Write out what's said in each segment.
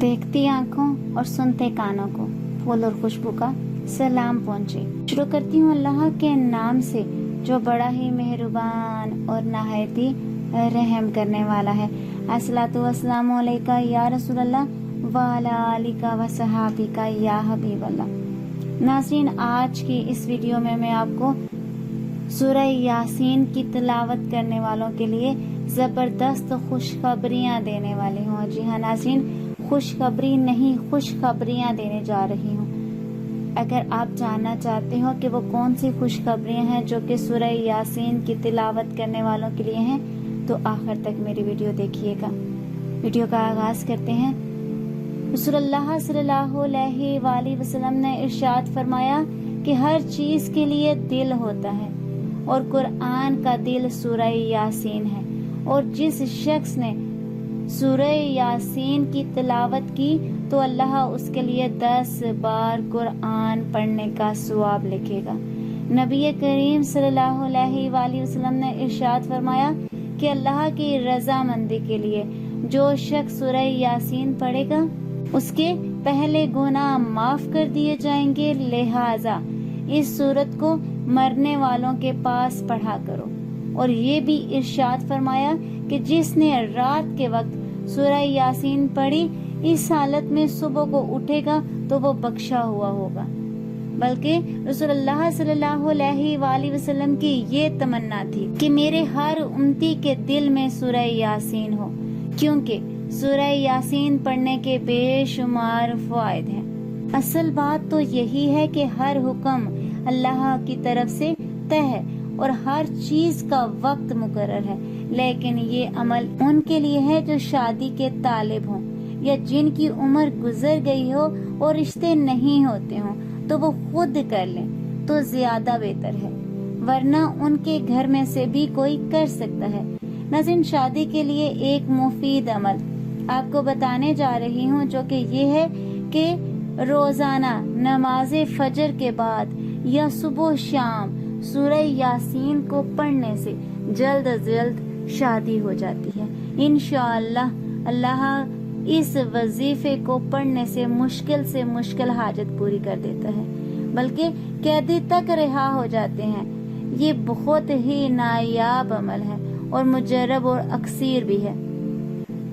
देखती आंखों और सुनते कानों को फूल और खुशबू का सलाम पहुँचे। शुरू करती हूँ अल्लाह के नाम से जो बड़ा ही मेहरबान और नहायत ही रहम करने वाला है। अस्सलातु वस्सलामु अलैका या रसूल अल्लाह व अला आलिका व सहाबिका या हबीब अल्लाह। नाज़रीन, आज की इस वीडियो में मैं आपको सूरह यासीन की तिलावत करने वालों के लिए ज़बरदस्त खुशखबरियाँ देने वाली हूँ। जी हाँ नाज़रीन, खुशखबरी नहीं खुशखबरियाँ देने जा रही हूँ। अगर आप जानना चाहते हो कि वो कौन सी खुशखबरियाँ हैं जो कि सूरह यासीन की तिलावत करने वालों के लिए हैं, तो आखिर तक मेरी वीडियो देखिएगा। वीडियो का आगाज़ करते हैं। रसूलुल्लाह सल्लल्लाहु अलैहि वसल्लम ने इरशाद फरमाया कि हर चीज़ के लिए दिल होता है और कुरान का दिल सूरह यासीन है, और जिस शख्स ने सूरह यासीन की तिलावत की तो अल्लाह उसके लिए 10 बार कुरान पढ़ने का सवाब लिखेगा। नबी करीम सल्लल्लाहु अलैहि वसल्लम ने इरशाद फरमाया कि अल्लाह की रज़ामंदी के लिए जो शख्स सूरह यासीन पढ़ेगा उसके पहले गुनाह माफ़ कर दिए जाएंगे, लिहाजा इस सूरत को मरने वालों के पास पढ़ा करो। और ये भी इरशाद फरमाया कि जिसने रात के वक्त सूरह यासीन पढ़ी इस हालत में सुबह को उठेगा तो वो बख्शा हुआ होगा। बल्कि रसूलुल्लाह सल्लल्लाहु अलैहि वसल्लम की ये तमन्ना थी कि मेरे हर उम्मती के दिल में सूरह यासीन हो, क्योंकि सूरह यासीन पढ़ने के बेशुमार फ़वाइद हैं। असल बात तो यही है कि हर हुक्म अल्लाह की तरफ से तय है और हर चीज़ का वक्त मुकर्रर है, लेकिन ये अमल उनके लिए है जो शादी के तालिब हों या जिनकी उम्र गुजर गई हो और रिश्ते नहीं होते हों, तो वो खुद कर लें तो ज्यादा बेहतर है, वरना उनके घर में से भी कोई कर सकता है। नाज़रीन, शादी के लिए एक मुफीद अमल आपको बताने जा रही हूँ, जो कि ये है कि रोजाना नमाज फजर के बाद या सुबह शाम सूरह यासीन को पढ़ने से जल्द अज जल्द शादी हो जाती है। इंशाअल्लाह अल्लाह इस वजीफे को पढ़ने से मुश्किल हाजत पूरी कर देता है, बल्कि कैदी तक रिहा हो जाते हैं। ये बहुत ही नायाब अमल है और मुजर्रब और अक्सीर भी है।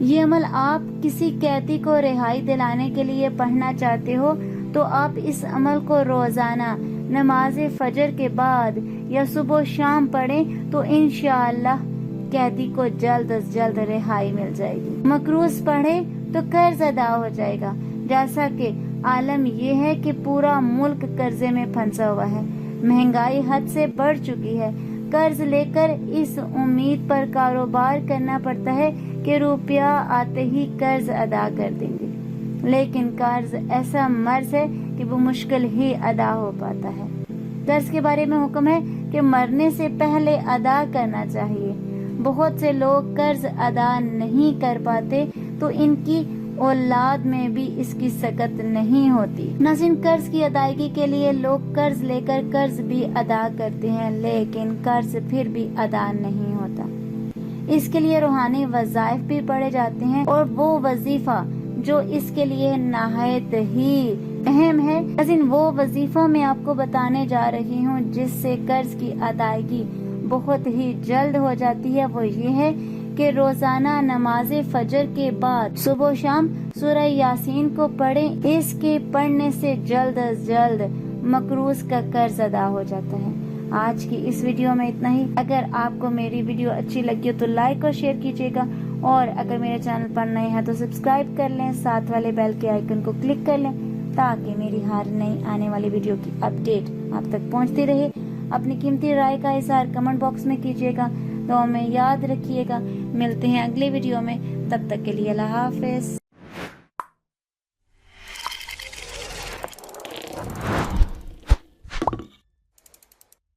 ये अमल आप किसी कैदी को रिहाई दिलाने के लिए पढ़ना चाहते हो तो आप इस अमल को रोजाना नमाज फजर के बाद या सुबह शाम पढ़ें तो इंशाअल्लाह कैदी को जल्द अज जल्द रिहाई मिल जाएगी। मकरूज पढ़े तो कर्ज अदा हो जाएगा। जैसा कि आलम ये है कि पूरा मुल्क कर्जे में फंसा हुआ है, महंगाई हद से बढ़ चुकी है। कर्ज लेकर इस उम्मीद पर कारोबार करना पड़ता है कि रुपया आते ही कर्ज अदा कर देंगे, लेकिन कर्ज ऐसा मर्ज है कि वो मुश्किल ही अदा हो पाता है। कर्ज के बारे में हुक्म है कि मरने से पहले अदा करना चाहिए। बहुत से लोग कर्ज अदा नहीं कर पाते तो इनकी औलाद में भी इसकी सकत नहीं होती। नाज़रीन, कर्ज की अदायगी के लिए लोग कर्ज लेकर कर्ज भी अदा करते हैं, लेकिन कर्ज फिर भी अदा नहीं होता। इसके लिए रूहानी वज़ाइफ भी पढ़े जाते हैं और वो वजीफा जो इसके लिए नहायत ही अहम है, नाज़रीन, वो वजीफा मैं आपको बताने जा रही हूँ जिससे कर्ज की अदायगी बहुत ही जल्द हो जाती है। वो ये है कि रोजाना नमाज फजर के बाद सुबह शाम सूरह यासीन को पढ़ें। इसके पढ़ने से जल्द अज जल्द मकरूज का कर्ज अदा हो जाता है। आज की इस वीडियो में इतना ही। अगर आपको मेरी वीडियो अच्छी लगी हो तो लाइक और शेयर कीजिएगा, और अगर मेरे चैनल पर नए हैं तो सब्सक्राइब कर लें, साथ वाले बेल के आइकन को क्लिक कर लें ताकि मेरी हर नई आने वाली वीडियो की अपडेट आप तक पहुंचती रहे। अपनी कीमती राय का इज़हार कमेंट बॉक्स में कीजिएगा, तो हमें याद रखिएगा। मिलते हैं अगले वीडियो में, तब तक के लिए अल्लाह हाफिज।